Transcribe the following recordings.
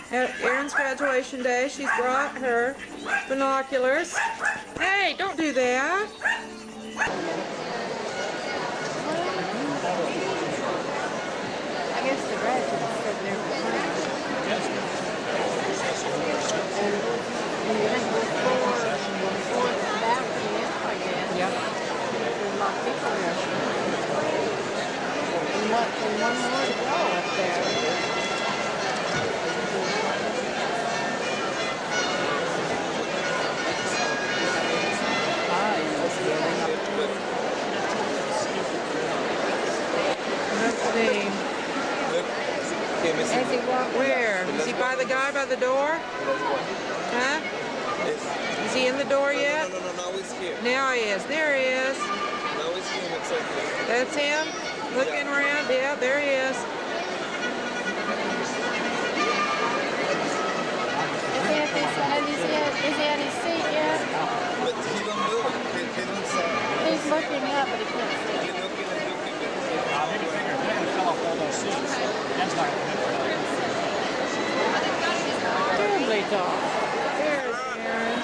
At Erin's graduation day, she's brought her binoculars. Hey, don't do that. I guess the graduates sit there behind. And you think before the balcony up, I guess. Yep. There's a lot of people there. And one more to go up there. Where? Is he by the guy by the door? Huh? Is he in the door yet? No, now he's here. Now he is. There he is. Now he's here. Looks like this. That's him? Looking around? Yeah, there he is. Is he at his seat yet? But he don't move. He don't say. He's looking up, but he can't see. He's looking and looking. They're going to fill up all those seats. That's not going to happen. Terribly tall. There's Erin.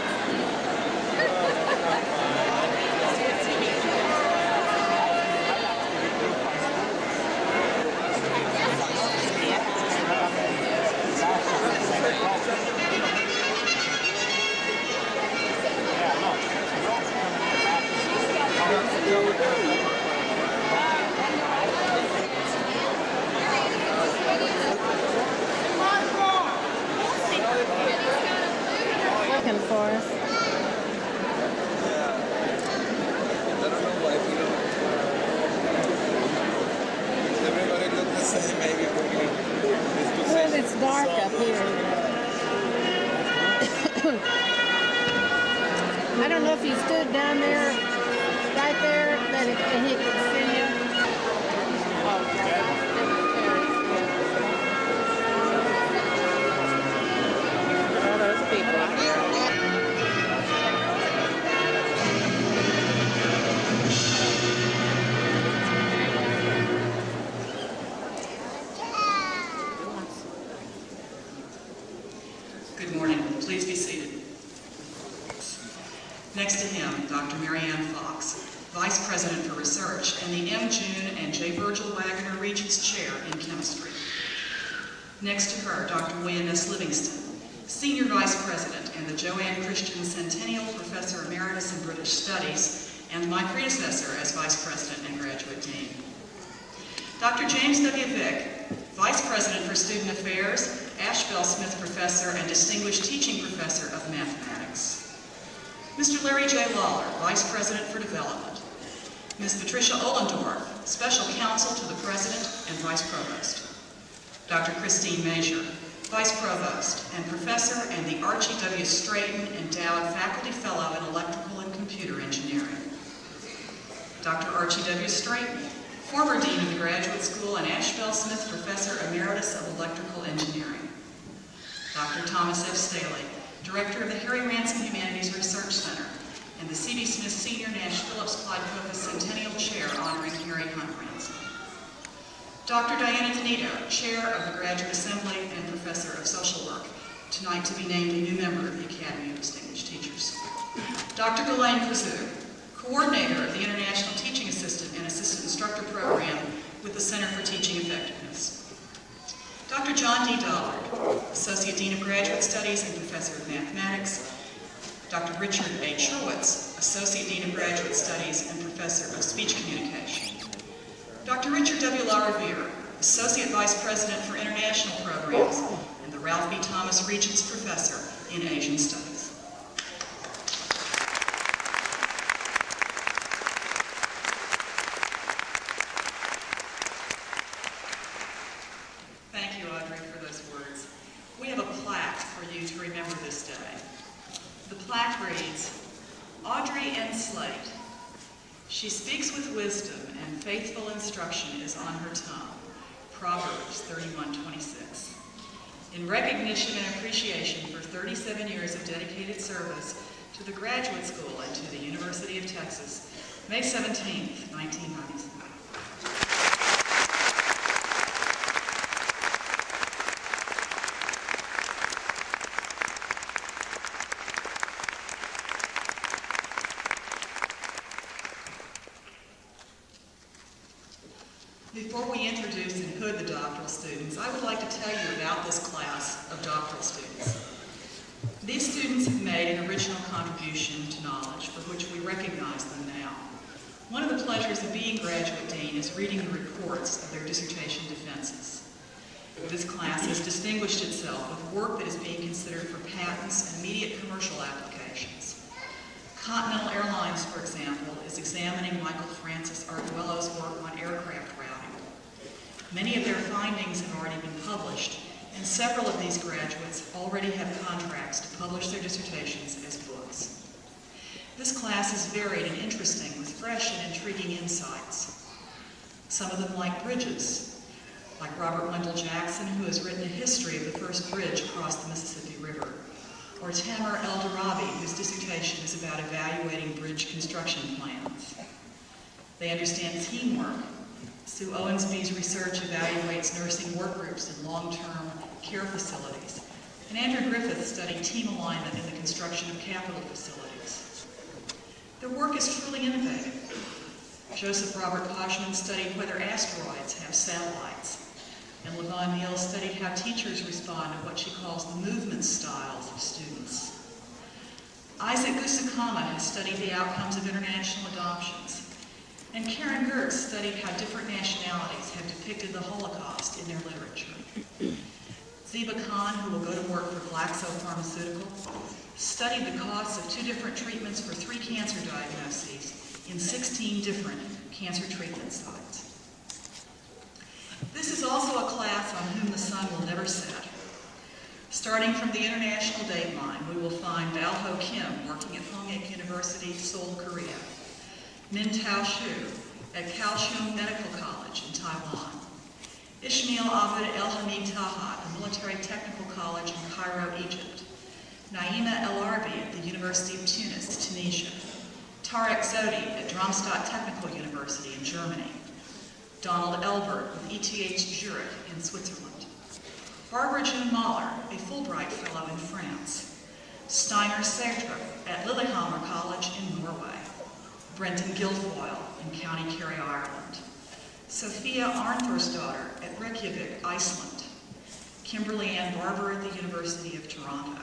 Looking for us. I don't know why we don't. Everybody looks the same, maybe for me. Well, it's dark up here. I don't know if he stood down there, right there, that he could see you. All those people out there. Good morning. Please be seated. Next to him, Dr. Marianne Fox, Vice President for Research and the M. June and J. Virgil Wagner Regents Chair in Chemistry. Next to her, Dr. William S. Livingston, Senior Vice President and the Joanne Christian Centennial Professor Emeritus in British Studies, and my predecessor as Vice President and Graduate Dean. Dr. James W. Vick, Vice President for Student Affairs, Ashbel Smith Professor and Distinguished Teaching Professor of Mathematics. Mr. Larry J. Lawler, Vice President for Development. Ms. Patricia Ollendorf, Special Counsel to the President and Vice Provost. Dr. Christine Major, Vice Provost and Professor and the Archie W. Straighten Endowed Faculty Fellow in Electrical and Computer Engineering. Dr. Archie W. Straighten, former Dean of the Graduate School and Ashbel Smith Professor Emeritus of Electrical Engineering. Dr. Thomas F. Staley, Director of the Harry Ransom Humanities Research Center and the C.B. Smith Senior Nash Phillips Clyde Copus Centennial Chair honoring Harry Hunt Ransom. Dr. Diana Tenito, Chair of the Graduate Assembly and Professor of Social Work, tonight to be named a new member of the Academy of Distinguished Teachers. Dr. Ghislaine Kazoo, Coordinator of the International Teaching Assistant and Assistant Instructor Program with the Center for Teaching Effectiveness. Dr. John D. Dollard, Associate Dean of Graduate Studies and Professor of Mathematics. Dr. Richard A. Churwitz, Associate Dean of Graduate Studies and Professor of Speech Communication. Dr. Richard W. LaRiviere, Associate Vice President for International Programs and the Ralph B. Thomas Regents Professor in Asian Studies. Thank you, Audrey, for those words. We have a plaque for you to remember this day. The plaque reads, Audrey N. Slate. She speaks with wisdom and faithful instruction is on her tongue. Proverbs 31:26. In recognition and appreciation for 37 years of dedicated service to the graduate school and to the University of Texas, May 17th, 1997. we introduce and hood the doctoral students, I would like to tell you about this class of doctoral students. These students have made an original contribution to knowledge for which we recognize them now. One of the pleasures of being graduate dean is reading the reports of their dissertation defenses. This class has distinguished itself with work that is being considered for patents and immediate commercial applications. Continental Airlines, for example, is examining Michael Francis Arguello's work on aircraft routing. Many of their findings have already been published, and several of these graduates already have contracts to publish their dissertations as books. This class is varied and interesting with fresh and intriguing insights. Some of them like bridges, like Robert Wendell Jackson, who has written a history of the first bridge across the Mississippi River, or Tamer El-Darabi, whose dissertation is about evaluating bridge construction plans. They understand teamwork. Sue Owensby's research evaluates nursing work groups in long-term care facilities, and Andrew Griffith studied team alignment in the construction of capital facilities. Their work is truly innovative. Joseph Robert Koshman studied whether asteroids have satellites, and Levon Neal studied how teachers respond to what she calls the movement styles of students. Isaac Gusakama has studied the outcomes of international adoptions, and Karen Gertz studied how different nationalities have depicted the Holocaust in their literature. Ziba Khan, who will go to work for Glaxo Pharmaceutical, studied the costs of 2 different treatments for 3 cancer diagnoses in 16 different cancer treatment sites. This is also a class on whom the sun will never set. Starting from the international dateline, we will find Bao Ho Kim working at Hongik University, Seoul, Korea. Min Tao Shu at Kaohsiung Medical College in Taiwan. Ishmael Abed El Hamid Taha at the Military Technical College in Cairo, Egypt. Naima El Arbi at the University of Tunis, Tunisia. Tarek Zodi at Darmstadt Technical University in Germany. Donald Elbert with ETH Zurich in Switzerland. Barbara June Mahler, a Fulbright Fellow in France. Steiner Sertre at Lillehammer College in Norway. Brenton Guilfoyle in County Kerry, Ireland. Sophia Arnthursdottir at Reykjavik, Iceland. Kimberly Ann Barber at the University of Toronto.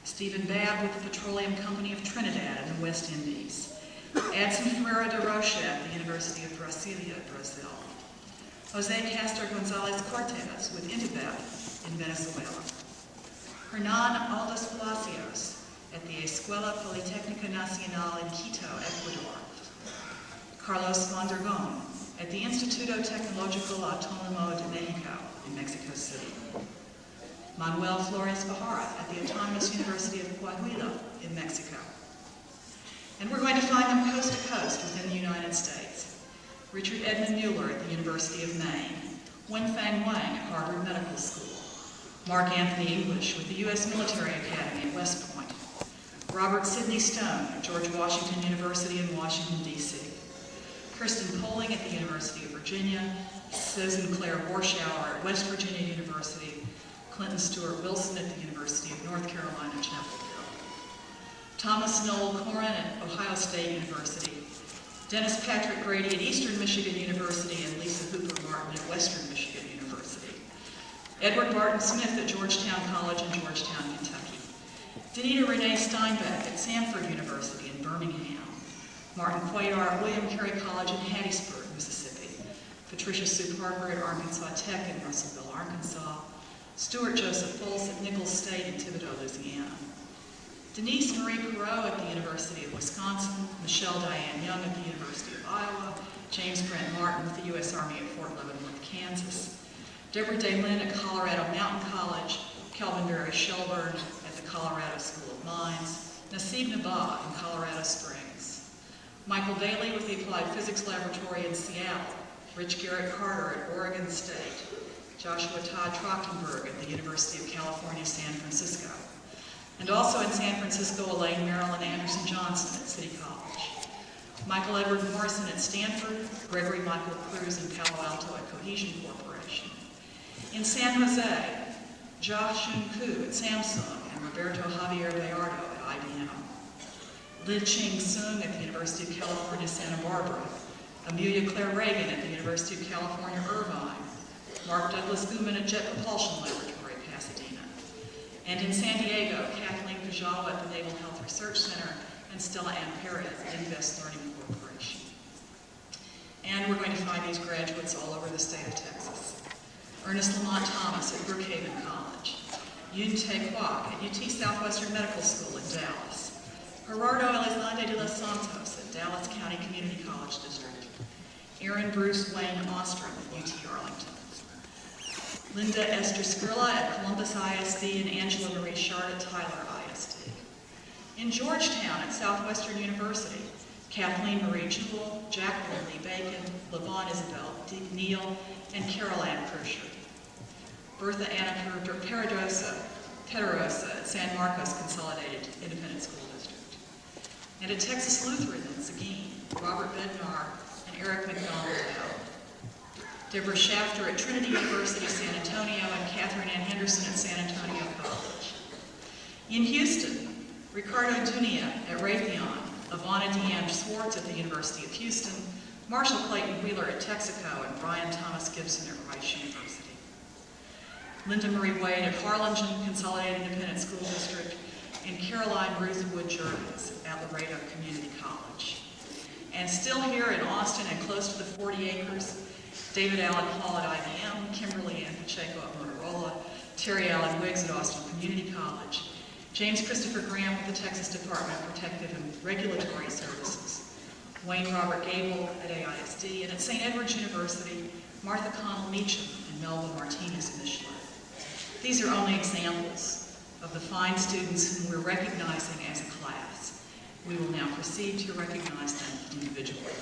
Stephen Babb with the Petroleum Company of Trinidad in the West Indies. Adson Ferreira de Rocha at the University of Brasilia, Brazil. Jose Castro Gonzalez Cortez with Intibet in Venezuela. Hernan Aldous Palacios at the Escuela Politécnica Nacional in Quito, Ecuador. Carlos Mondragon at the Instituto Tecnológico Autónomo de México in Mexico City. Manuel Flores Bahara at the Autonomous University of Coahuila in Mexico. And we're going to find them coast to coast within the United States. Richard Edmund Mueller at the University of Maine. Wenfang Wang at Harvard Medical School. Mark Anthony English with the U.S. Military Academy at West Point. Robert Sidney Stone at George Washington University in Washington, D.C. Kirsten Poling at the University of Virginia. Susan Claire Warschauer at West Virginia University. Clinton Stewart Wilson at the University of North Carolina, Chapel Hill. Thomas Noel Corrin at Ohio State University. Dennis Patrick Grady at Eastern Michigan University and Lisa Hooper Martin at Western Michigan University. Edward Barton Smith at Georgetown College in Georgetown, Kentucky. Danita Renee Steinbeck at Samford University in Birmingham. Martin Cuellar at William Carey College in Hattiesburg, Mississippi. Patricia Sue Parker at Arkansas Tech in Russellville, Arkansas. Stuart Joseph Fultz at Nichols State in Thibodaux, Louisiana. Denise Marie Perot at the University of Wisconsin, Michelle Diane Young at the University of Iowa, James Brent Martin with the U.S. Army at Fort Leavenworth, Kansas, Deborah Daylin at Colorado Mountain College, Kelvin Barry Shelburne at the Colorado School of Mines, Nasib Nabah in Colorado Springs, Michael Bailey with the Applied Physics Laboratory in Seattle, Rich Garrett Carter at Oregon State, Joshua Todd Trachtenberg at the University of California, San Francisco, and also in San Francisco, Elaine Marilyn Anderson Johnson at City College. Michael Edward Morrison at Stanford, Gregory Michael Cruz in Palo Alto at Cohesion Corporation. In San Jose, Jia-Shun Ku at Samsung and Roberto Javier Gallardo at IBM. Li Ching Sung at the University of California, Santa Barbara. Amelia Claire Reagan at the University of California, Irvine. Mark Douglas Guman at Jet Propulsion Laboratory, Pasadena. And in San Diego, Kathleen Kajawa at the Naval Health Research Center and Stella Ann Perez at Invest Learning Corporation. And we're going to find these graduates all over the state of Texas. Ernest Lamont Thomas at Brookhaven College. Yun Tae Kwok at UT Southwestern Medical School in Dallas. Gerardo Elizalde de los Santos at Dallas County Community College District. Aaron Bruce Wayne Ostrom at UT Arlington. Linda Esther Skrilla at Columbus ISD and Angela Marie Shard at Tyler ISD. In Georgetown at Southwestern University, Kathleen Marie Jewell, Jacqueline Lee Bacon, Levon Isabel Neal, and Carol Ann Kircher. Bertha Anna Pedrosa at San Marcos Consolidated Independent School District. And at Texas Lutheran in Seguin, Robert Bednar and Eric McDonald. Deborah Shafter at Trinity University, San Antonio, and Catherine Ann Henderson at San Antonio College. In Houston, Ricardo Dunia at Raytheon, Ivana Deanne Swartz at the University of Houston, Marshall Clayton Wheeler at Texaco, and Brian Thomas Gibson at Rice University. Linda Marie Wade at Harlingen Consolidated Independent School District, and Caroline Ruth Wood Jergens at Laredo Community College. And still here in Austin and close to the 40 acres, David Allen Hall at IBM, Kimberly Ann Pacheco at Motorola, Terry Allen Wiggs at Austin Community College, James Christopher Graham with the Texas Department of Protective and Regulatory Services, Wayne Robert Gable at AISD, and at St. Edward's University, Martha Connell Meacham and Melvin Martinez Michelin. These are only examples of the fine students whom we're recognizing as a class. We will now proceed to recognize them individually.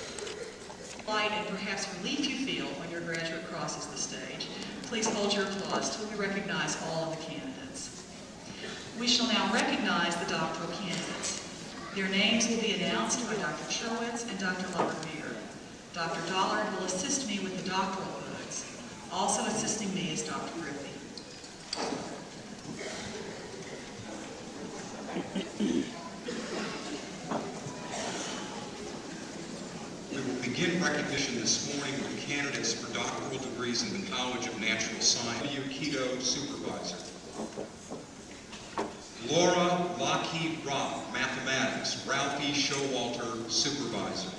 Light and perhaps relief you feel when your graduate crosses the stage, please hold your applause till we recognize all of the candidates. We shall now recognize the doctoral candidates. Their names will be announced by Dr. Churwitz and Dr. Lumbermeer. Dr. Dollard will assist me with the doctoral goods. Also assisting me is Dr. Griffey. We will begin recognition this morning with candidates for doctoral degrees in the College of Natural Science. Keto Supervisor. Laura Lockheed Rock, Mathematics. Ralph E. Showalter, Supervisor.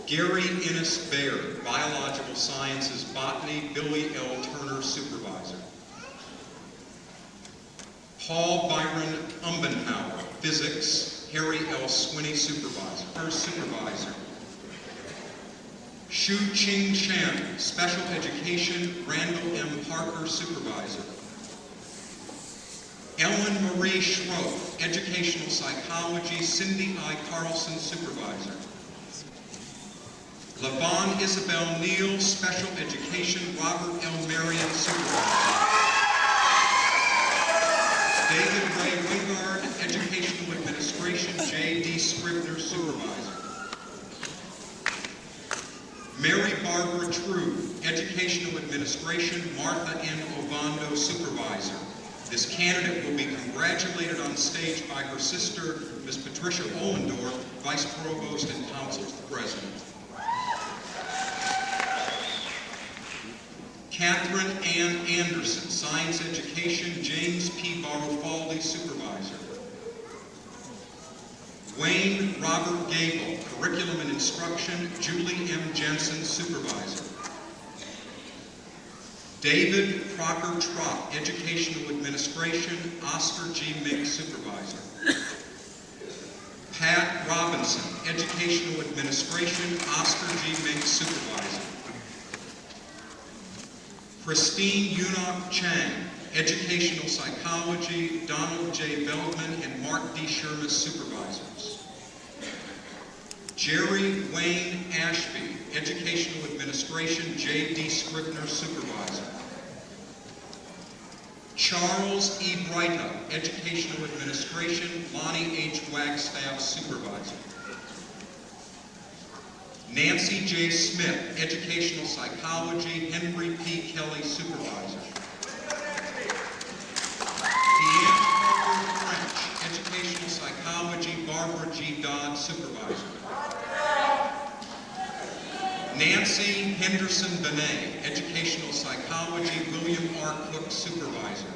Gary Innes Baird, Biological Sciences, Botany. Billy L. Turner, Supervisor. Paul Byron Umbenhauer, Physics. Harry L. Swinney, Supervisor. Supervisor. Shu Ching Chen, Special Education. Randall M. Parker, Supervisor. Ellen Marie Schroep, Educational Psychology. Cindy I. Carlson, Supervisor. Levon Isabel Neal, Special Education. Robert L. Marion, Supervisor. David Ray Wingard, Educational Administration. J.D. Scribner, Supervisor. Mary Barbara True, Educational Administration. Martha N. Ovando, Supervisor. This candidate will be congratulated on stage by her sister, Ms. Patricia Ohlendorf, Vice Provost and Council to the President. Catherine Ann Anderson, Science Education. James P. Barofaldi, Supervisor. Wayne Robert Gable, Curriculum and Instruction. Julie M. Jensen, Supervisor. David Crocker Trott, Educational Administration. Oscar G. Mink, Supervisor. Pat Robinson, Educational Administration. Oscar G. Mink, Supervisor. Christine Yunok Chang, Educational Psychology. Donald J. Veldman and Mark D. Sherman, Supervisors. Jerry Wayne Ashby, Educational Administration. J.D. Scribner, Supervisor. Charles E. Breita, Educational Administration. Lonnie H. Wagstaff, Supervisor. Nancy J. Smith, Educational Psychology. Henry P. Kelly, Supervisor. Deanne Parker French, Educational Psychology. Barbara G. Dodd, Supervisor. Nancy Henderson Benet, Educational Psychology, William R. Cook, Supervisor.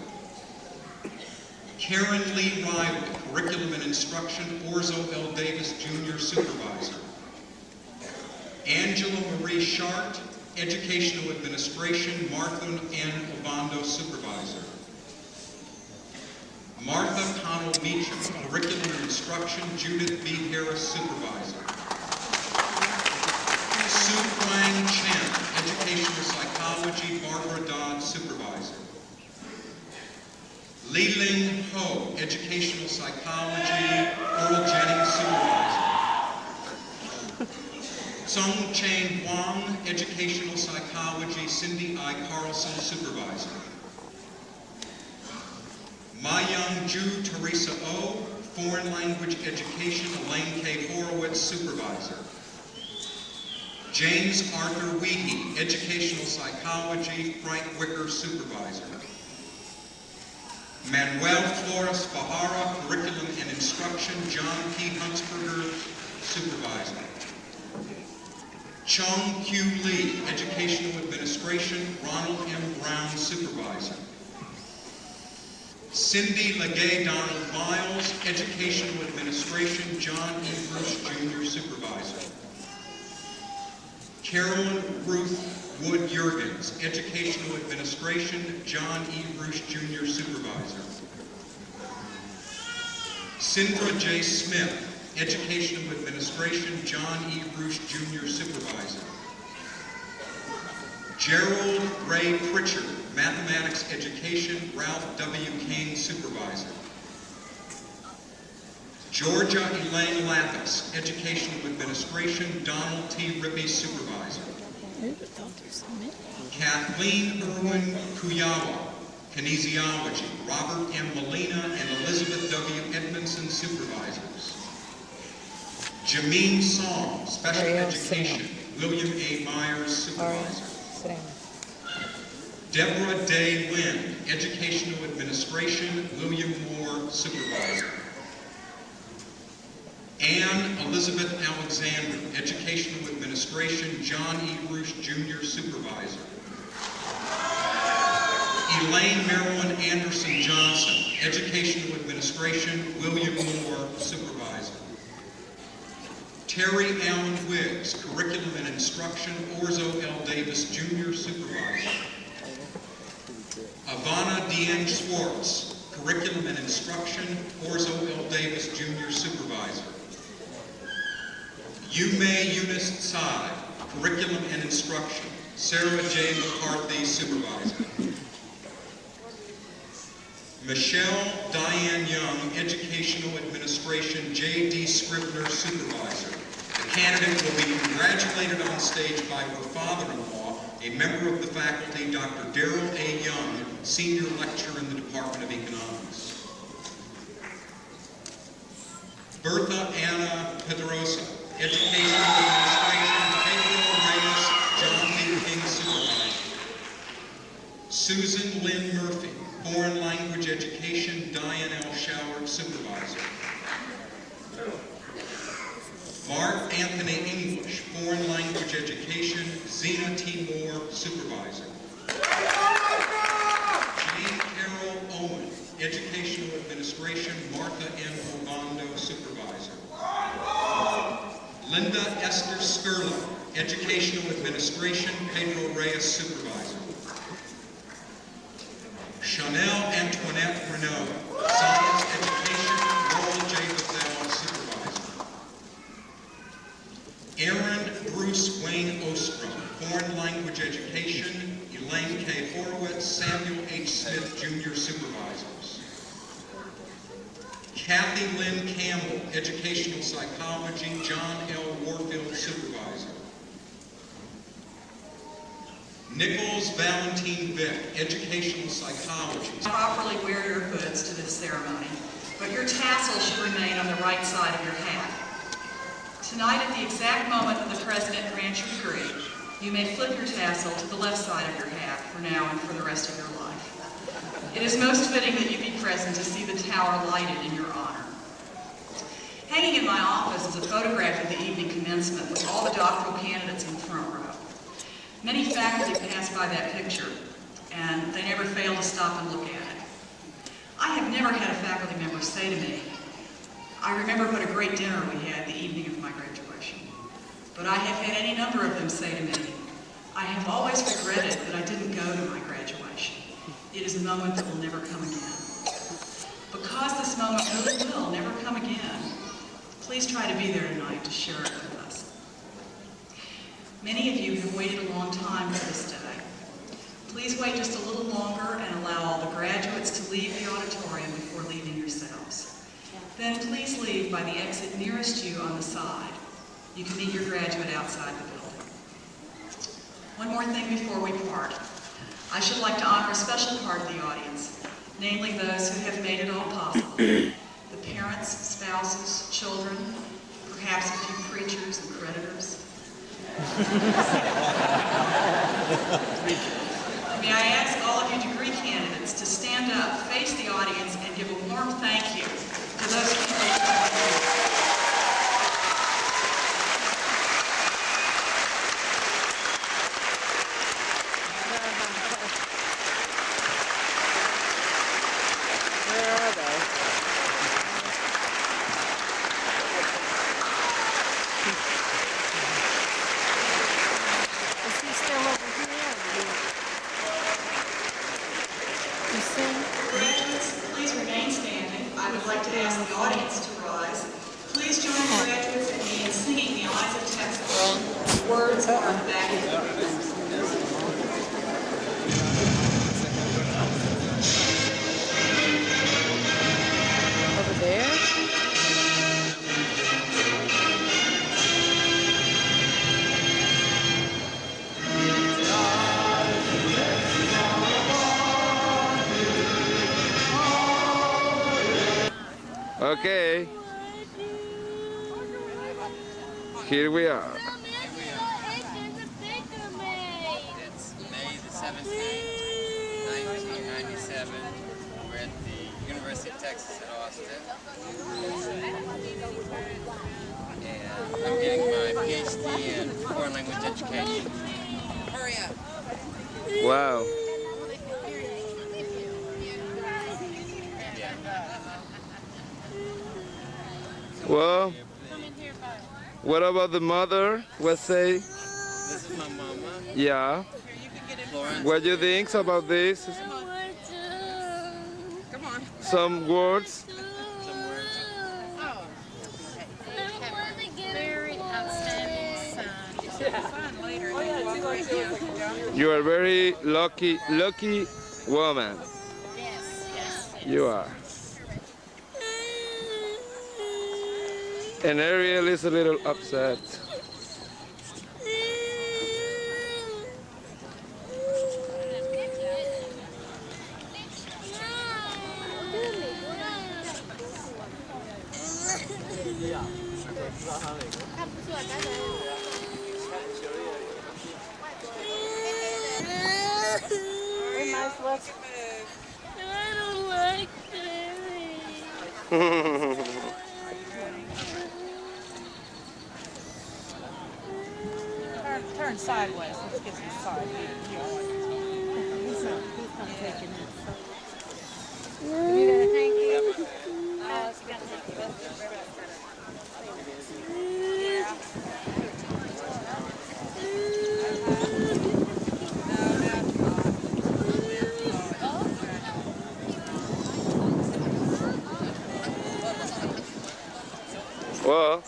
Karen Lee Riley, Curriculum and Instruction, Orzo L. Davis, Jr., Supervisor. Angela Marie Shart, Educational Administration, Martha N. Ovando, Supervisor. Martha Connell Meacham, Curriculum and Instruction, Judith B. Harris, Supervisor. Sue Quang Chen, Educational Psychology, Barbara Dodd, Supervisor. Li Ling Ho, Educational Psychology, Earl Jennings, Supervisor. Song Chang Huang, Educational Psychology, Cindy I. Carlson, Supervisor. Mayang Ju Teresa O, Foreign Language Education, Elaine K. Horowitz, Supervisor. James Arthur Weehee, Educational Psychology, Frank Wicker, Supervisor. Manuel Flores Fajara, Curriculum and Instruction, John P. Huntsberger, Supervisor. Chung Q. Lee, Educational Administration, Ronald M. Brown, Supervisor. Cindy Legay Donald Miles, Educational Administration, John E. Bruce, Jr., Supervisor. Carolyn Ruth Wood Jurgens, Educational Administration, John E. Bruce, Jr., Supervisor. Sindra J. Smith, Educational Administration, John E. Bruce, Jr., Supervisor. Gerald Ray Pritchard, Mathematics Education, Ralph W. King, Supervisor. Georgia Elaine Lathis, Educational Administration, Donald T. Rippey, Supervisor. Kathleen Irwin Kuyawa, Kinesiology, Robert M. Molina and Elizabeth W. Edmondson, Supervisors. Jameen Song, Special Education, William A. Myers, Supervisor. Deborah Day Lynn, Educational Administration, William Moore, Supervisor. Anne Elizabeth Alexander, Educational Administration, John E. Roos, Jr., Supervisor. Elaine Marilyn Anderson Johnson, Educational Administration, William Moore, Supervisor. Terry Allen Wiggs, Curriculum and Instruction, Orzo L. Davis, Jr., Supervisor. Ivana Deanne Schwartz, Curriculum and Instruction, Orzo L. Davis, Jr., Supervisor. Yume Eunice Tsai, Curriculum and Instruction, Sarah J. McCarthy, Supervisor. Michelle Diane Young, Educational Administration, J.D. Scribner, Supervisor. The candidate will be congratulated on stage by her father-in-law, a member of the faculty, Dr. Darrell A. Young, Senior Lecturer in the Department of Economics. Bertha Anna Pedrosa, Educational Administration, Pedro Reyes, John B. King, Supervisor. Susan Lynn Murphy, Foreign Language Education, Diane L. Schauer, Supervisor. Mark Anthony English, Foreign Language Education, Zena T. Moore, Supervisor. Jane Carol Owen, Educational Administration, Martha M. Ovando, Supervisor. Linda Esther Skurlow, Educational Administration, Pedro Reyes, Supervisor. Chanel Antoinette Renaud, Science Education, Laurel J. Bethel, Supervisor. Aaron Bruce Wayne Ostrom, Foreign Language Education, Elaine K. Horowitz, Samuel H. Smith, Jr., Supervisors. Kathy Lynn Campbell, Educational Psychology, John L. Warfield, Supervisor. Nichols Valentine Vick, Educational Psychology. Properly wear your hoods to this ceremony, but your tassel should remain on the right side of your hat. Tonight, at the exact moment that the President grants your degree, you may flip your tassel to the left side of your hat for now and for the rest of your life. It is most fitting that you be present to see the tower lighted in your honor. Hanging in my office is a photograph of the evening commencement with all the doctoral candidates in the front row. Many faculty pass by that picture, and they never fail to stop and look at it. I have never had a faculty member say to me, "I remember what a great dinner we had the evening of my graduation." But I have had any number of them say to me, "I have always regretted that I didn't go to my graduation. It is a moment that will never come again." Because this moment really will never come again, please try to be there tonight to share it with us. Many of you have waited a long time for this day. Please wait just a little longer and allow all the graduates to leave the auditorium before leaving yourselves. Then please leave by the exit nearest you on the side. You can meet your graduate outside the building. One more thing before we part. I should like to honor a special part of the audience, namely those who have made it all possible. The parents, spouses, children, perhaps a few preachers and creditors. May I ask all of you degree candidates to stand up, face the audience, and give a warm thank you to those people who have Where are they? Is he still over here? You sing? Graduates, please remain standing. I would like to ask the audience to rise. Please join the graduates and me in singing the Eyes of Texas. Words are on the back of the Over there? Okay. Here we are. It's May the 17th, 1997. We're at the University of Texas at Austin. And I'm getting my PhD in foreign language education. Hurry up. Wow. Yeah. Well, what about the mother? What say? This is my mama, Yeah. Florence. What do you think about this? Come on. Some words? Some words. Very outstanding son. You are very lucky woman. Yes, yes. You are. And Ariel is a little upset. We might as well. I don't like Daddy. Turn sideways. Let's get some side view. He's not taking it. You got a hanky? Well,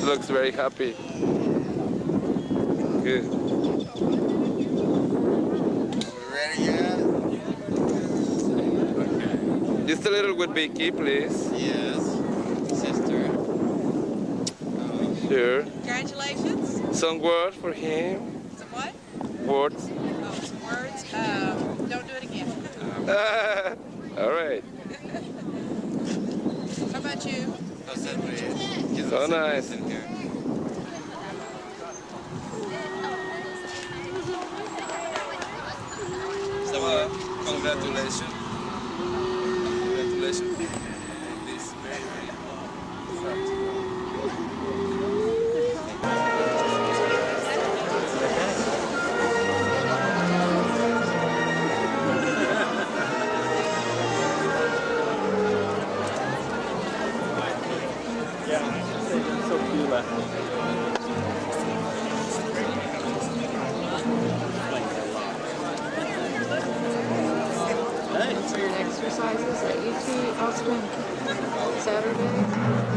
looks very happy. Good. We ready yet? Okay. Just a little with Vicky, please. Yes. Sister. Sure. Congratulations. Some words for him. Some what? Words. Oh, some words. Don't do it again. All right. How about you? So nice. In here. Some Congratulations. Congratulations on this very, very For your exercises that you teach, I'll spend Saturday,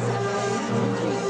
Sunday,